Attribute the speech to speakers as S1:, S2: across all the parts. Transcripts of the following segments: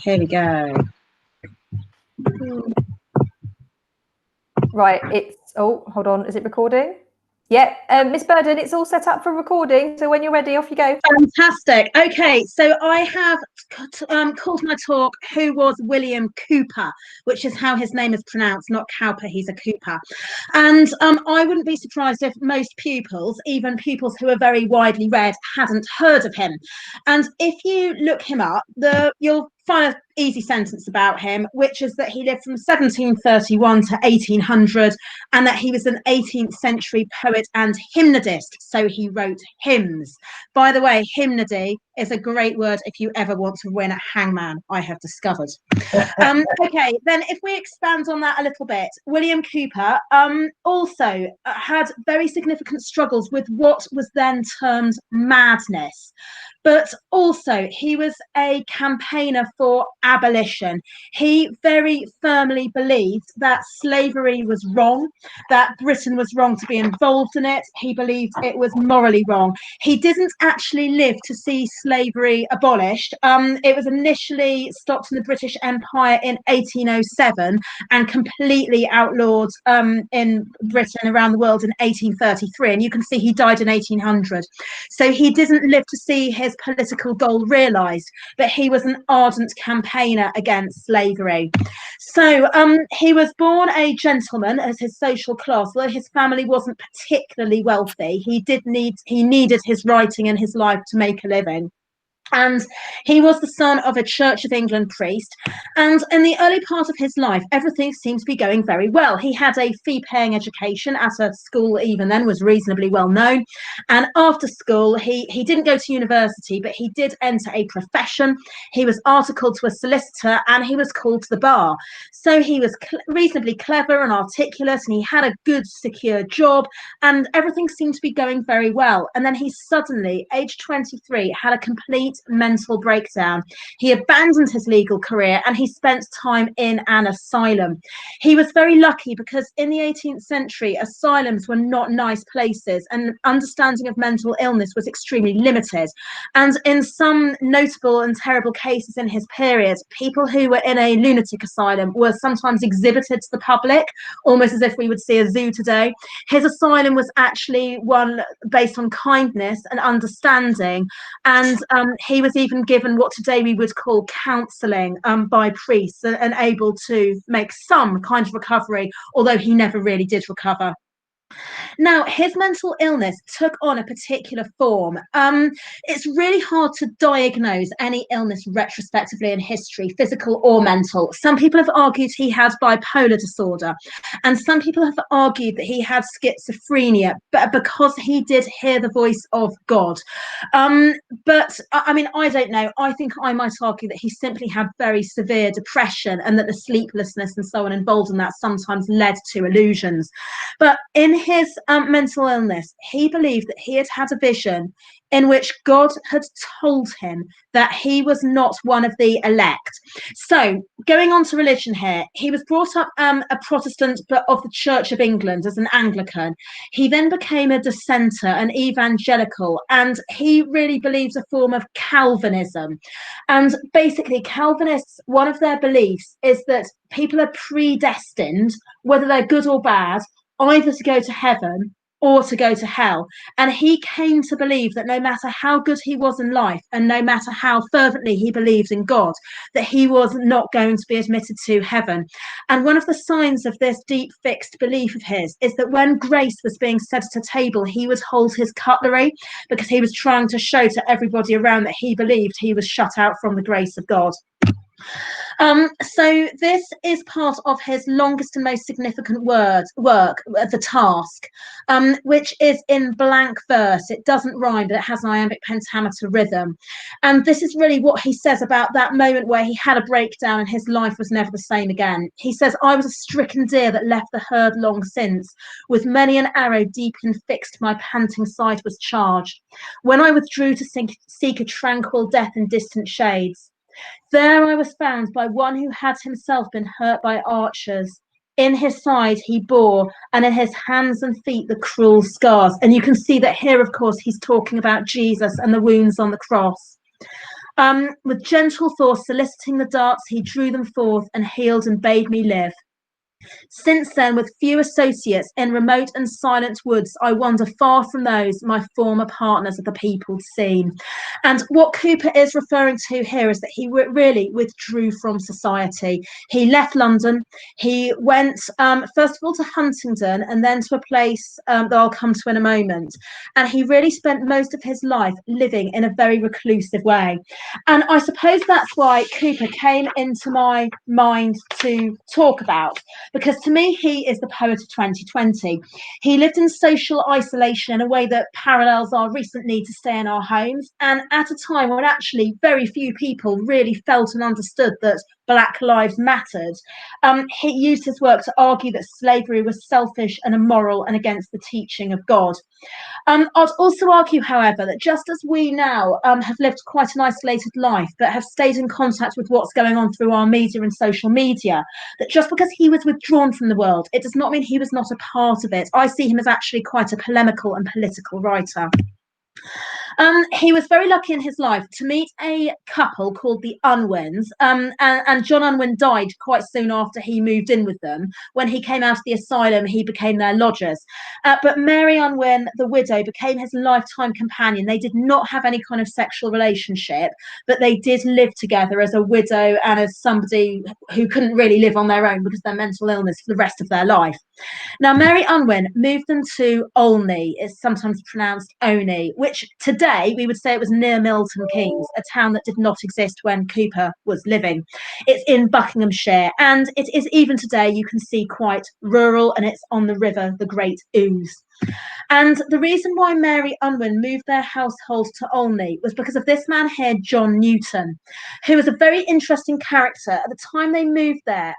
S1: Here we go.
S2: Right, hold on, is it recording? Yeah, Miss Burden, it's all set up for recording, so when you're ready, off you go.
S1: Fantastic. Okay, so I have called my talk Who Was William Cowper, which is how his name is pronounced, not Cowper, he's a Cooper. And I wouldn't be surprised if most pupils, even pupils who are very widely read, hadn't heard of him. And if you look him up, you'll find an easy sentence about him, which is that he lived from 1731 to 1800 and that he was an 18th century poet and hymnodist. So he wrote hymns. By the way, hymnody is a great word if you ever want to win a hangman, I have discovered. Okay, then if we expand on that a little bit, William Cowper also had very significant struggles with what was then termed madness. But also, he was a campaigner for abolition. He very firmly believed that slavery was wrong, that Britain was wrong to be involved in it. He believed it was morally wrong. He didn't actually live to see slavery abolished. It was initially stopped in the British Empire in 1807 and completely outlawed in Britain around the world in 1833. And you can see he died in 1800. So he didn't live to see his political goal realised, but he was an ardent campaigner against slavery. So he was born a gentleman as his social class, although his family wasn't particularly wealthy. He needed his writing and his life to make a living. And he was the son of a Church of England priest. And in the early part of his life, everything seemed to be going very well. He had a fee-paying education at a school even then was reasonably well known. And after school, he didn't go to university, but he did enter a profession. He was articled to a solicitor and he was called to the bar. So he was reasonably clever and articulate, and he had a good, secure job, and everything seemed to be going very well. And then he suddenly, age 23, had a complete mental breakdown. He abandoned his legal career and he spent time in an asylum. He was very lucky because in the 18th century, asylums were not nice places and understanding of mental illness was extremely limited. And in some notable and terrible cases in his period, people who were in a lunatic asylum were sometimes exhibited to the public, almost as if we would see a zoo today. His asylum was actually one based on kindness and understanding, and he was even given what today we would call counselling by priests and able to make some kind of recovery, although he never really did recover. Now, his mental illness took on a particular form. It's really hard to diagnose any illness retrospectively in history, physical or mental. Some people have argued he had bipolar disorder, and some people have argued that he had schizophrenia, but because he did hear the voice of God. But I mean, I don't know. I think I might argue that he simply had very severe depression and that the sleeplessness and so on involved in that sometimes led to illusions. But in his mental illness, he believed that he had had a vision in which God had told him that he was not one of the elect. So going on to religion here, he was brought up a Protestant, but of the Church of England as an Anglican. He then became a dissenter, an evangelical, and he really believes a form of Calvinism. And basically Calvinists, one of their beliefs is that people are predestined, whether they're good or bad, either to go to heaven or to go to hell. And he came to believe that no matter how good he was in life and no matter how fervently he believed in God, that he was not going to be admitted to heaven. And one of the signs of this deep fixed belief of his is that when grace was being set at a table, he would hold his cutlery because he was trying to show to everybody around that he believed he was shut out from the grace of God. So this is part of his longest and most significant work, The Task, which is in blank verse. It doesn't rhyme, but it has an iambic pentameter rhythm. And this is really what he says about that moment where he had a breakdown and his life was never the same again. He says, "I was a stricken deer that left the herd long since. With many an arrow deep and fixed, my panting side was charged. When I withdrew to seek a tranquil death in distant shades, there I was found by one who had himself been hurt by archers. In his side he bore, and in his hands and feet the cruel scars." And you can see that here, of course, he's talking about Jesus and the wounds on the cross. With gentle thoughts soliciting the darts, he drew them forth and healed and bade me live. Since then, with few associates in remote and silent woods, I wander far from those my former partners of the peopled scene. And what Cowper is referring to here is that he really withdrew from society. He left London. He went first of all to Huntingdon and then to a place that I'll come to in a moment. And he really spent most of his life living in a very reclusive way. And I suppose that's why Cowper came into my mind to talk about, because to me, he is the poet of 2020. He lived in social isolation in a way that parallels our recent need to stay in our homes, and at a time when actually very few people really felt and understood that Black lives mattered. He used his work to argue that slavery was selfish and immoral and against the teaching of God. I'd also argue, however, that just as we now have lived quite an isolated life, but have stayed in contact with what's going on through our media and social media, that just because he was withdrawn from the world, it does not mean he was not a part of it. I see him as actually quite a polemical and political writer. He was very lucky in his life to meet a couple called the Unwins, and John Unwin died quite soon after he moved in with them. When he came out of the asylum, he became their lodgers. But Mary Unwin, the widow, became his lifetime companion. They did not have any kind of sexual relationship, but they did live together as a widow and as somebody who couldn't really live on their own because of their mental illness for the rest of their life. Now, Mary Unwin moved them to Olney, it's sometimes pronounced Oney, which today we would say it was near Milton Keynes, a town that did not exist when Cowper was living. It's in Buckinghamshire, and it is even today, you can see, quite rural, and it's on the river, the Great Ouse. And the reason why Mary Unwin moved their household to Olney was because of this man here, John Newton, who was a very interesting character. At the time they moved there,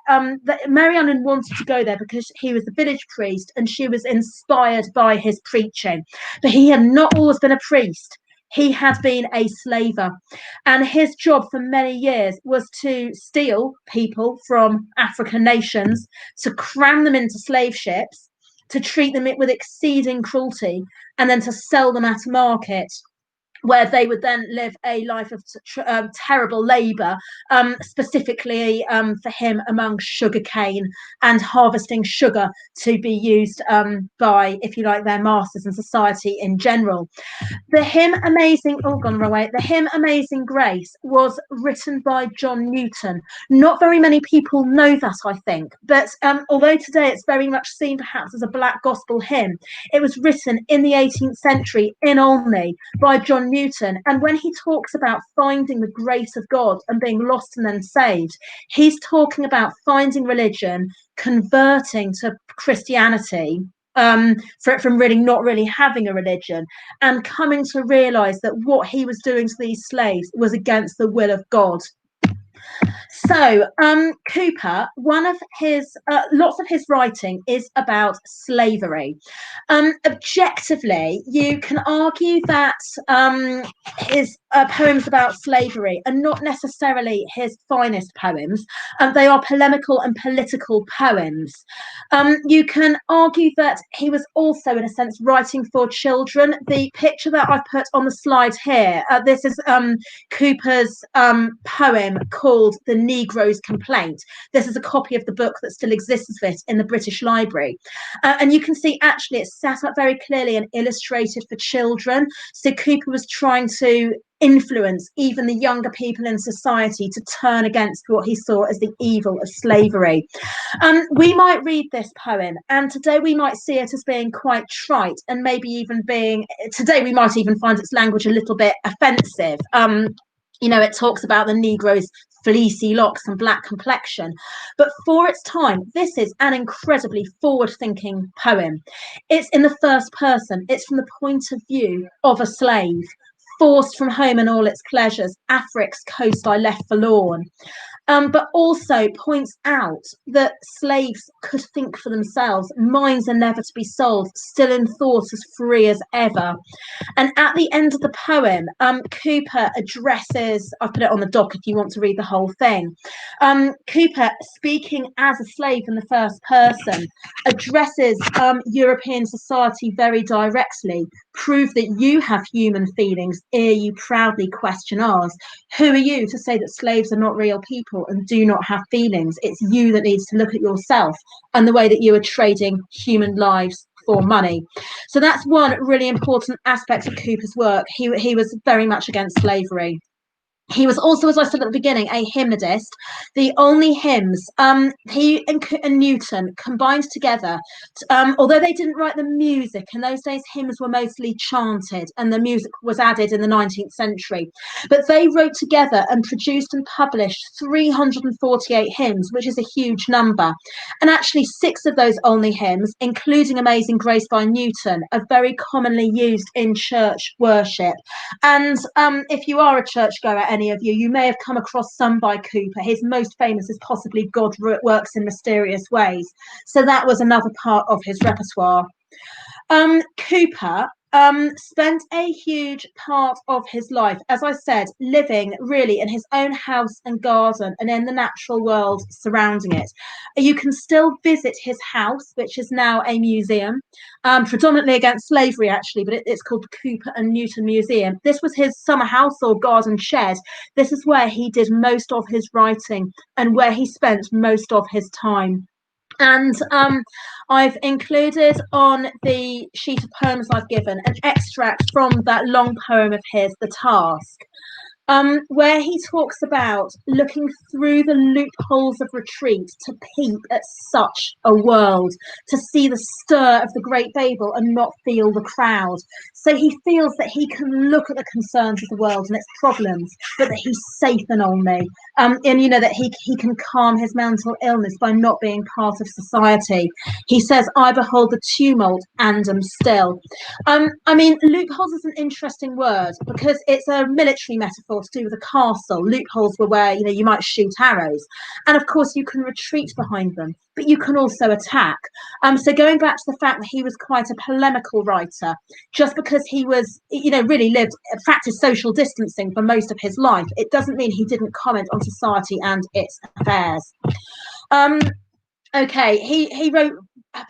S1: Mary Unwin wanted to go there because he was the village priest and she was inspired by his preaching. But he had not always been a priest. He had been a slaver, and his job for many years was to steal people from African nations, to cram them into slave ships, to treat them with exceeding cruelty, and then to sell them at a market where they would then live a life of terrible labour, specifically for him among sugarcane and harvesting sugar to be used by, if you like, their masters and society in general. The hymn Amazing Grace was written by John Newton. Not very many people know that, I think, but although today it's very much seen perhaps as a black gospel hymn, it was written in the 18th century in Olney by John Newton. And when he talks about finding the grace of God and being lost and then saved, he's talking about finding religion, converting to Christianity, from really not really having a religion, and coming to realize that what he was doing to these slaves was against the will of God. So Cowper, one of his lots of his writing is about slavery. Objectively, you can argue that his poems about slavery are not necessarily his finest poems. They are polemical and political poems. You can argue that he was also, in a sense, writing for children. The picture that I've put on the slide here, this is Cowper's poem called The Negro's Complaint. This is a copy of the book that still exists of it in the British Library. And you can see actually it's set up very clearly and illustrated for children. So Cowper was trying to influence even the younger people in society to turn against what he saw as the evil of slavery. We might read this poem and today we might see it as being quite trite, and maybe even today we might even find its language a little bit offensive. You know, it talks about the Negro's fleecy locks and black complexion. But for its time, this is an incredibly forward-thinking poem. It's in the first person. It's from the point of view of a slave, forced from home and all its pleasures. Afric's coast I left forlorn. But also points out that slaves could think for themselves. Minds are never to be sold, still in thought as free as ever. And at the end of the poem, Cowper addresses, I've put it on the doc if you want to read the whole thing, Cowper, speaking as a slave in the first person, addresses European society very directly. Prove that you have human feelings ere you proudly question ours. Who are you to say that slaves are not real people and do not have feelings? It's you that needs to look at yourself and the way that you are trading human lives for money. So that's one really important aspect of Cowper's work. He was very much against slavery. He was also, as I said at the beginning, a hymnodist. The only hymns he and Newton combined together, although they didn't write the music. In those days, hymns were mostly chanted and the music was added in the 19th century. But they wrote together and produced and published 348 hymns, which is a huge number. And actually, 6 of those only hymns, including Amazing Grace by Newton, are very commonly used in church worship. And if you are a churchgoer, any of you, you may have come across some by Cowper. His most famous is possibly God Works in Mysterious Ways. So that was another part of his repertoire. Cowper spent a huge part of his life, as I said, living really in his own house and garden and in the natural world surrounding it. You can still visit his house, which is now a museum, predominantly against slavery, actually, but it's called the Cowper and Newton Museum. This was his summer house or garden shed. This is where he did most of his writing and where he spent most of his time. And I've included on the sheet of poems I've given an extract from that long poem of his, The Task, where he talks about looking through the loopholes of retreat to peep at such a world, to see the stir of the great Babel and not feel the crowd. So he feels that he can look at the concerns of the world and its problems, but that he's safe and only. And that he can calm his mental illness by not being part of society. He says, I behold the tumult and am still. Loopholes is an interesting word because it's a military metaphor to do with a castle. Loopholes were where you might shoot arrows, and of course you can retreat behind them, but you can also attack. So going back to the fact that he was quite a polemical writer, just because he was really practiced social distancing for most of his life, it doesn't mean he didn't comment on society and its affairs. He wrote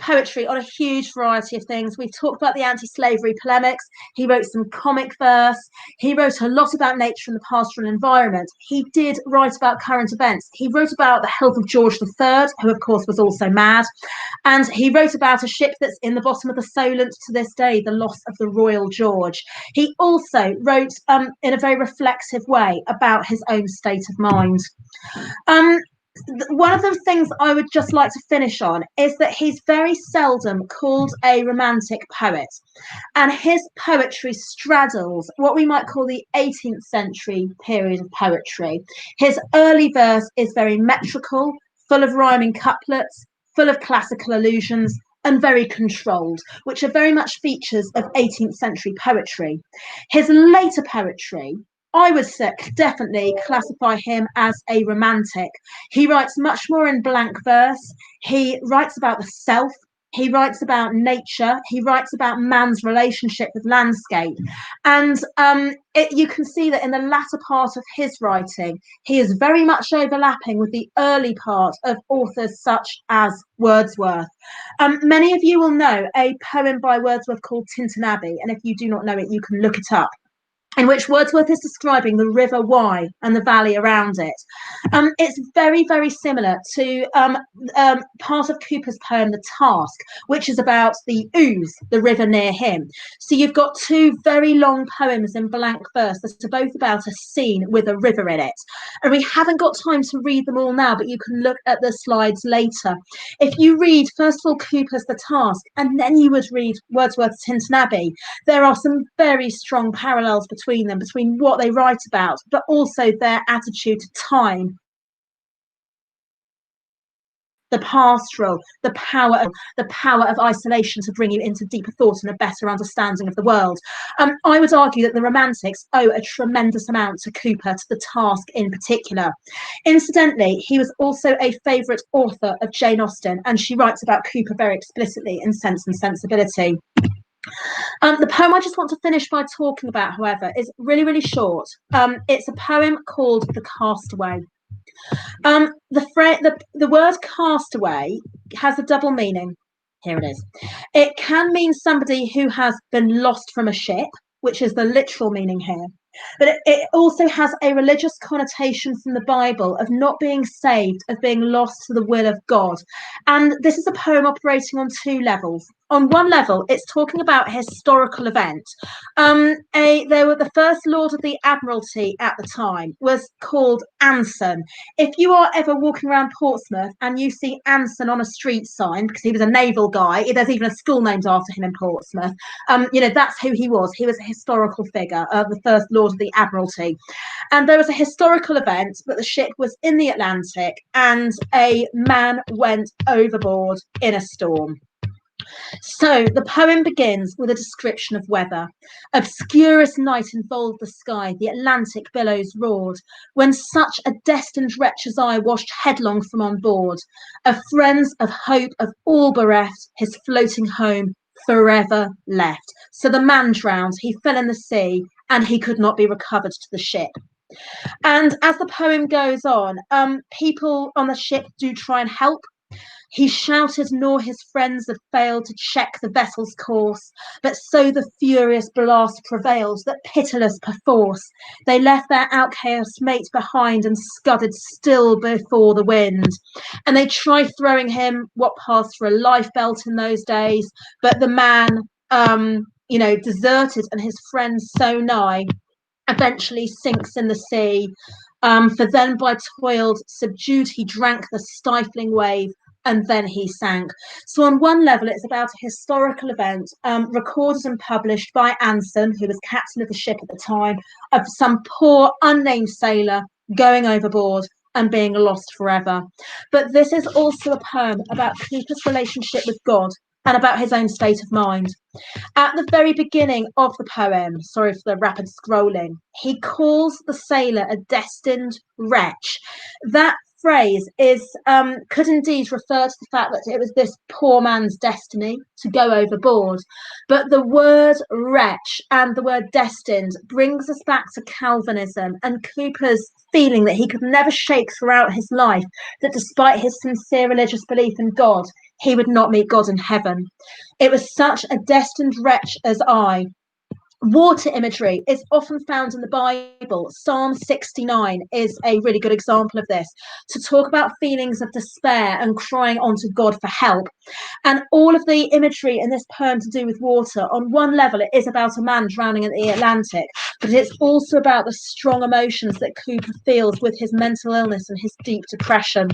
S1: poetry on a huge variety of things. We've talked about the anti-slavery polemics. He wrote some comic verse. He wrote a lot about nature and the pastoral environment. He did write about current events. He wrote about the health of George III, who of course was also mad. And he wrote about a ship that's in the bottom of the Solent to this day, the loss of the Royal George. He also wrote in a very reflexive way about his own state of mind. One of the things I would just like to finish on is that he's very seldom called a romantic poet, and his poetry straddles what we might call the 18th century period of poetry. His early verse is very metrical, full of rhyming couplets, full of classical allusions, and very controlled, which are very much features of 18th century poetry. His later poetry, I would definitely classify him as a romantic. He writes much more in blank verse. He writes about the self. He writes about nature. He writes about man's relationship with landscape. And you can see that in the latter part of his writing, he is very much overlapping with the early part of authors such as Wordsworth. Many of you will know a poem by Wordsworth called Tintern Abbey. And if you do not know it, you can look it up, in which Wordsworth is describing the River Wye and the valley around it. It's very, very similar to part of Cowper's poem, The Task, which is about the Ouse, the river near him. So you've got 2 very long poems in blank verse that are both about a scene with a river in it. And we haven't got time to read them all now, but you can look at the slides later. If you read, first of all, Cowper's The Task, and then you would read Wordsworth's Tintern Abbey, there are some very strong parallels between what they write about, but also their attitude to time, the pastoral, the power of isolation to bring you into deeper thought and a better understanding of the world. I would argue that the Romantics owe a tremendous amount to Cowper, to The Task in particular. Incidentally, he was also a favourite author of Jane Austen, and she writes about Cowper very explicitly in Sense and Sensibility. The poem I just want to finish by talking about, however, is really, really short. It's a poem called The Castaway. The word castaway has a double meaning. Here it is. It can mean somebody who has been lost from a ship, which is the literal meaning here. But it also has a religious connotation from the Bible of not being saved, of being lost to the will of God. And this is a poem operating on two levels. On one level, it's talking about a historical event. There were the first Lord of the Admiralty at the time was called Anson. If you are ever walking around Portsmouth and you see Anson on a street sign, because he was a naval guy, there's even a school named after him in Portsmouth. That's who he was. He was a historical figure, the first Lord of the Admiralty. And there was a historical event that the ship was in the Atlantic and a man went overboard in a storm. So the poem begins with a description of weather. Obscurest night involved the sky, the Atlantic billows roared, when such a destined wretch as I washed headlong from on board. Of friends, of hope, of all bereft, his floating home forever left. So the man drowned, he fell in the sea, and he could not be recovered to the ship. And as the poem goes on, people on the ship do try and help. He shouted, nor his friends had failed to check the vessel's course, but so the furious blast prevailed that pitiless perforce they left their outcast mate behind and scudded still before the wind. And they tried throwing him what passed for a life belt in those days, but the man, deserted and his friends so nigh, eventually sinks in the sea. For then by toiled, subdued, he drank the stifling wave, and then he sank. So on one level, it's about a historical event recorded and published by Anson, who was captain of the ship at the time, of some poor unnamed sailor going overboard and being lost forever. But this is also a poem about Cooper's relationship with God and about his own state of mind. At the very beginning of the poem, sorry for the rapid scrolling, he calls the sailor a destined wretch. That phrase could indeed refer to the fact that it was this poor man's destiny to go overboard. But the word wretch and the word destined brings us back to Calvinism and Cooper's feeling that he could never shake throughout his life, that despite his sincere religious belief in God, he would not meet God in heaven. It was such a destined wretch as I. Water imagery is often found in the Bible. Psalm 69 is a really good example of this, to talk about feelings of despair and crying onto God for help. And all of the imagery in this poem to do with water, on one level, it is about a man drowning in the Atlantic, but it's also about the strong emotions that Cooper feels with his mental illness and his deep depression.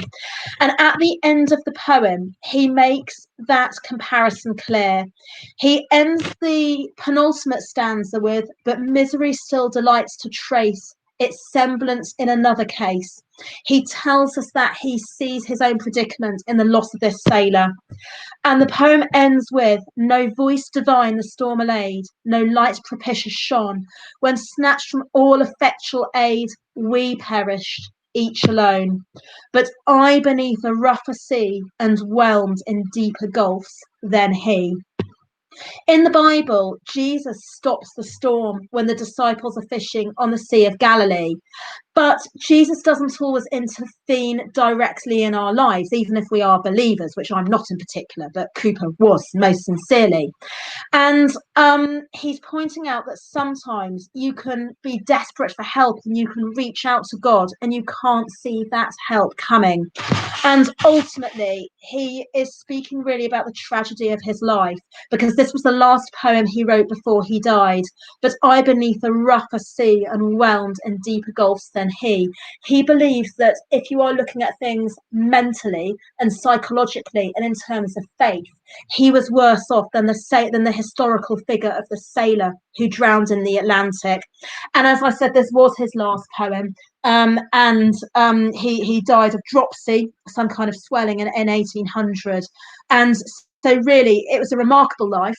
S1: And at the end of the poem, he makes that comparison clear. He ends the penultimate stanza with, but misery still delights to trace its semblance in another case. He tells us that he sees his own predicament in the loss of this sailor. And the poem ends with, no voice divine the storm allayed, no light propitious shone, when snatched from all effectual aid, we perished, each alone. But I beneath a rougher sea and whelmed in deeper gulfs than he. In the Bible, Jesus stops the storm when the disciples are fishing on the Sea of Galilee. But Jesus doesn't always intervene directly in our lives, even if we are believers, which I'm not in particular, but Cooper was most sincerely. And he's pointing out that sometimes you can be desperate for help and you can reach out to God and you can't see that help coming. And ultimately, he is speaking really about the tragedy of his life, because this was the last poem he wrote before he died. But I beneath a rougher sea and whelmed in deeper gulfs than he. He believes that if you are looking at things mentally and psychologically and in terms of faith, he was worse off than the historical figure of the sailor who drowned in the Atlantic. And as I said, this was his last poem. He died of dropsy, some kind of swelling in 1800. And so really, it was a remarkable life.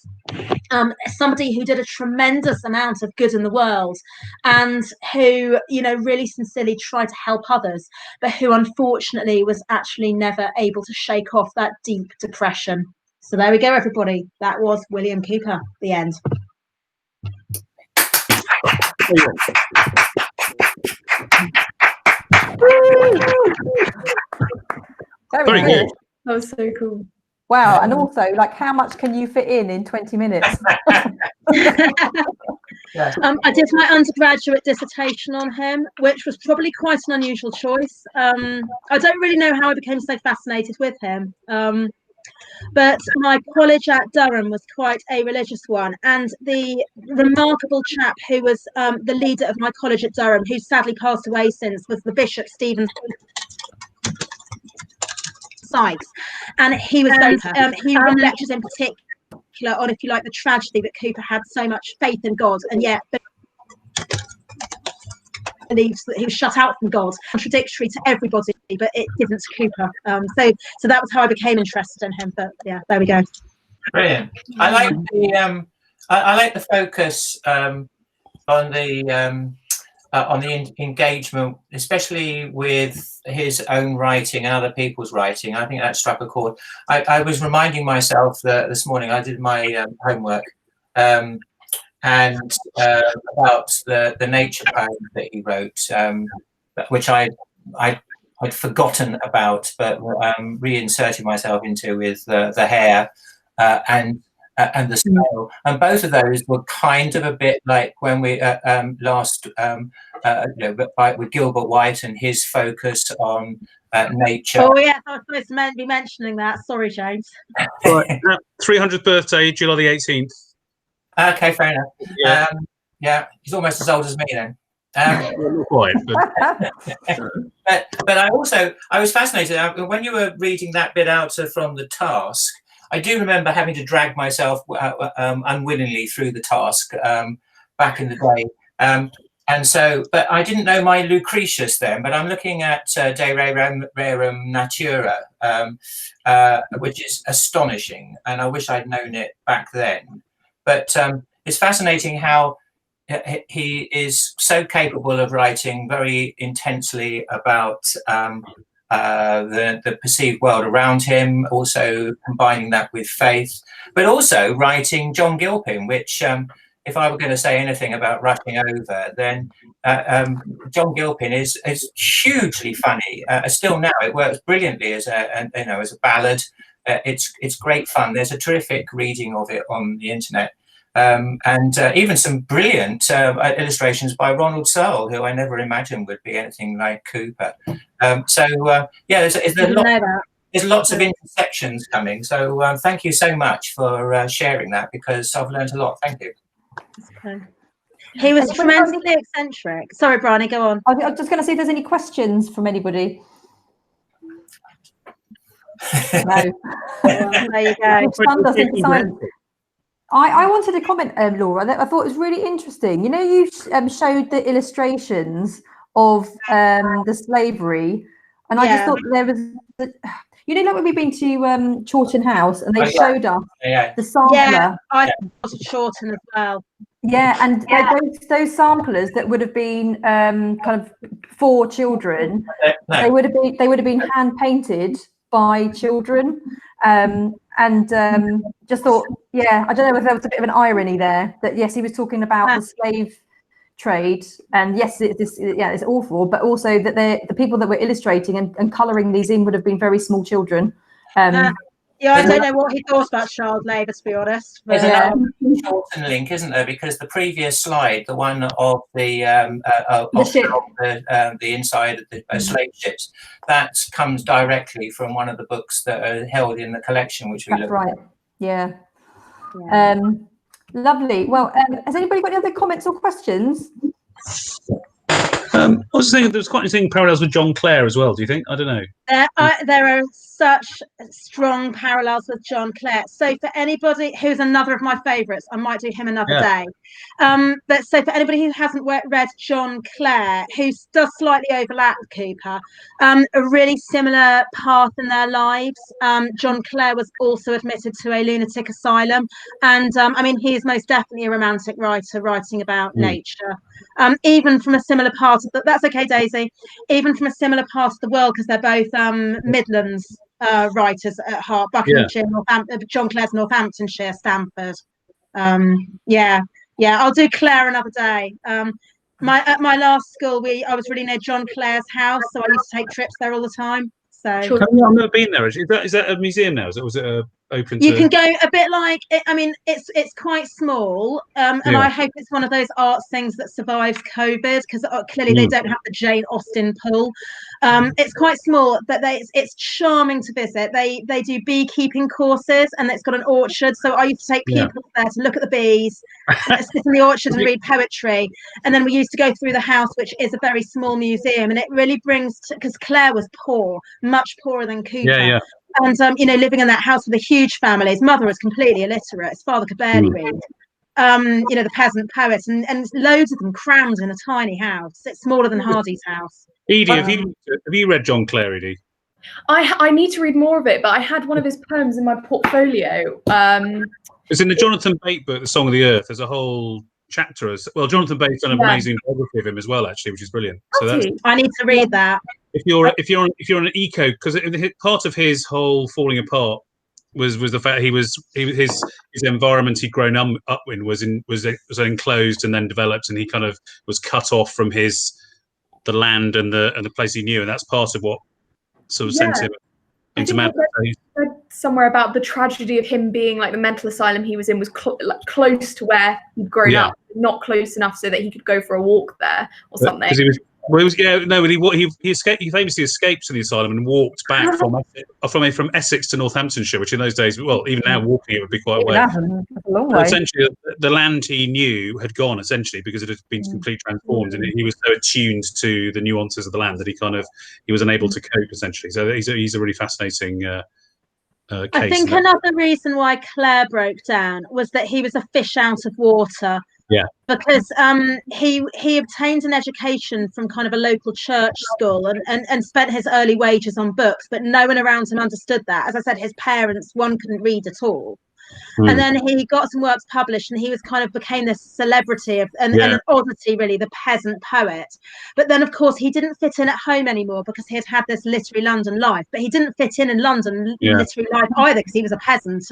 S1: Somebody who did a tremendous amount of good in the world and who, really sincerely tried to help others, but who unfortunately was actually never able to shake off that deep depression. So there we go, everybody. That was William Cooper, the end.
S2: Very good.
S3: That was so cool.
S2: Wow, and also, like, how much can you fit in 20 minutes?
S1: I did my undergraduate dissertation on him, which was probably quite an unusual choice. I don't really know how I became so fascinated with him. But my college at Durham was quite a religious one, and the remarkable chap who was the leader of my college at Durham, who sadly passed away since, was the Bishop Stephen Sykes, and he was very he wrote lectures in particular on, if you like, the tragedy that Cowper had so much faith in God and yet believes that he was shut out from God, contradictory to everybody, but it didn't to Cowper. So that was how I became interested in him. But yeah, there we go.
S4: Brilliant. I like the I like the focus on the engagement, especially with his own writing and other people's writing. I think that struck a chord. I was reminding myself that this morning I did my homework and about the nature poem that he wrote, which I'd forgotten about, but reinserted myself into with the hare and the snail, and both of those were kind of a bit like when we last, with Gilbert White and his focus on nature.
S1: Oh yeah, I was supposed to be mentioning that. Sorry, James.
S5: Right, 300th birthday, July the 18th.
S4: Okay, fair enough. Yeah, he's almost as old as me then.
S5: Not quite,
S4: but I was fascinated when you were reading that bit out from the task. I do remember having to drag myself unwillingly through the task back in the day. And so, but I didn't know my Lucretius then, but I'm looking at De Rerum Natura, which is astonishing. And I wish I'd known it back then. But it's fascinating how he is so capable of writing very intensely about the perceived world around him, also combining that with faith, but also writing John Gilpin, which if I were going to say anything about rushing over, then John Gilpin is hugely funny. Still now, it works brilliantly as a ballad. It's great fun. There's a terrific reading of it on the internet. And even some brilliant illustrations by Ronald Searle, who I never imagined would be anything like Cowper. There's lots of intersections coming. So thank you so much for sharing that, because I've learned a lot. Thank you.
S1: Okay. He was tremendously eccentric. Sorry, Bryony, go on.
S2: I was just going to see if there's any questions from anybody. No.
S1: There you go.
S2: I wanted to comment, Laura, that I thought it was really interesting. You know, you showed the illustrations of the slavery, and I just thought there was, like when we've been to Chawton House and they showed us the sampler.
S1: Yeah, I was at Chawton as well.
S2: Yeah, and those samplers that would have been kind of for children, they would have been hand painted by children. Just thought, I don't know if there was a bit of an irony there, that yes, he was talking about the slave trade, and yes, it's awful, but also that the people that were illustrating and colouring these in would have been very small children.
S1: I don't know what he thought about child labour, to be honest. But,
S4: there's another Chawton link, isn't there? Because the previous slide, the one of the inside of the slave ships, that comes directly from one of the books that are held in the collection, which we looked at.
S2: Yeah. Lovely. Well, has anybody got any other comments or questions?
S5: I was thinking there's quite interesting parallels with John Clare as well. Do you think? I don't know.
S1: There are such strong parallels with John Clare. So for anybody who's another of my favourites, I might do him another day. But so for anybody who hasn't read John Clare, who does slightly overlap with Cowper, a really similar path in their lives. John Clare was also admitted to a lunatic asylum, and he is most definitely a romantic writer, writing about nature. Even from a similar part of that's okay, Daisy. Even from a similar part of the world, because they're both Midlands writers at heart. Buckinghamshire, John Clare's Northamptonshire, Stamford. I'll do Clare another day. At my last school, I was really near John Clare's house, so I used to take trips there all the time. So
S5: I've never been there. Is that a museum now? Was it open to?
S1: You can go a bit like I mean, it's quite small, and I hope it's one of those arts things that survives COVID, because clearly they don't have the Jane Austen pull. It's quite small, but it's charming to visit. They do beekeeping courses, and it's got an orchard. So I used to take people there to look at the bees, sit in the orchard and read poetry. And then we used to go through the house, which is a very small museum, and it really brings, because Clare was poor, much poorer than Cooper.
S5: Yeah.
S1: And living in that house with a huge family. His mother was completely illiterate. His father could barely read. The peasant poet, and loads of them crammed in a tiny house. It's smaller than Hardy's house.
S5: Edie, have you read John Clare, Edie?
S3: I need to read more of it, but I had one of his poems in my portfolio.
S5: It's in the Jonathan Bate book, The Song of the Earth. There's a whole chapter. Jonathan Bate's done an amazing biography of him as well, actually, which is brilliant. So
S1: I need to read that.
S5: If you're an eco, because part of his whole falling apart was the fact his environment he'd grown up in was enclosed and then developed, and he kind of was cut off from the land and the place he knew, and that's part of what sort of sent him into madness.
S3: I read somewhere about the tragedy of him being like the mental asylum he was in was close to where he'd grown up, not close enough so that he could go for a walk there or something.
S5: He escaped. He famously escaped to the asylum and walked back from Essex to Northamptonshire, which in those days, well, even now walking it would be quite a way.
S2: A long way.
S5: Essentially, the land he knew had gone essentially because it had been completely transformed, and he was so attuned to the nuances of the land that he was unable to cope essentially. So he's a really fascinating case.
S1: I think another reason why Clare broke down was that he was a fish out of water.
S5: Yeah,
S1: because he obtained an education from kind of a local church school and spent his early wages on books, but no one around him understood that. As I said, his parents, one couldn't read at all. And then he got some works published, and he was became this celebrity and an oddity, really, the peasant poet. But then, of course, he didn't fit in at home anymore because he had this literary London life. But he didn't fit in London literary life either, because he was a peasant.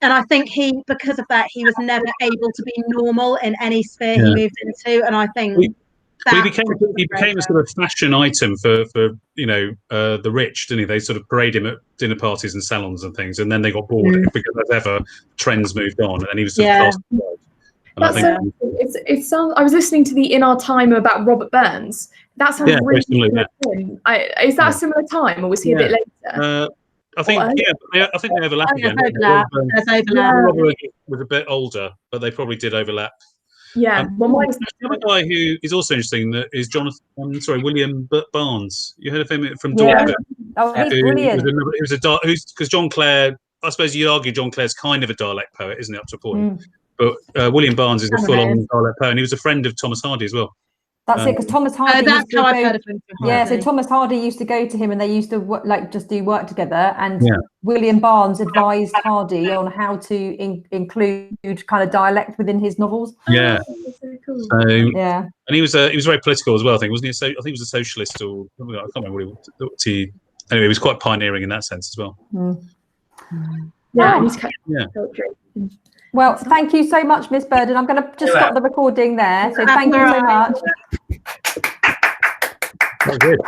S1: And I think because of that, he was never able to be normal in any sphere he moved into. And I think
S5: he became a sort of fashion item for the rich, didn't he? They sort of parade him at dinner parties and salons and things, and then they got bored because as ever trends moved on, and he was sort of classed.
S3: It sounds. I was listening to the In Our Time about Robert Burns. That sounds really similar. Is that a similar time, or was he a bit later?
S5: I think I think they overlap again.
S1: There's overlap.
S5: Robert was a bit older, but they probably did overlap.
S3: Yeah.
S5: Another guy who is also interesting that is William Barnes. You heard of him from Dorset?
S2: Oh, he's brilliant.
S5: Because John Clare, I suppose you'd argue John Clare's kind of a dialect poet, isn't it, up to a point? But William Barnes is a full-on dialect poet, and he was a friend of Thomas Hardy as well.
S2: That's it, because Thomas Hardy.
S1: That's how I've heard of him.
S2: Yeah, so Thomas Hardy used to go to him, and they used to just do work together. And William Barnes advised Hardy on how to include kind of dialect within his novels.
S5: Yeah,
S2: and
S5: he was very political as well. I think, wasn't he? I think he was a socialist, or I can't remember what he. Anyway, he was quite pioneering in that sense as well.
S2: Well, thank you so much, Miss Burden. I'm going to just stop the recording there. So thank you so much.
S5: That was good.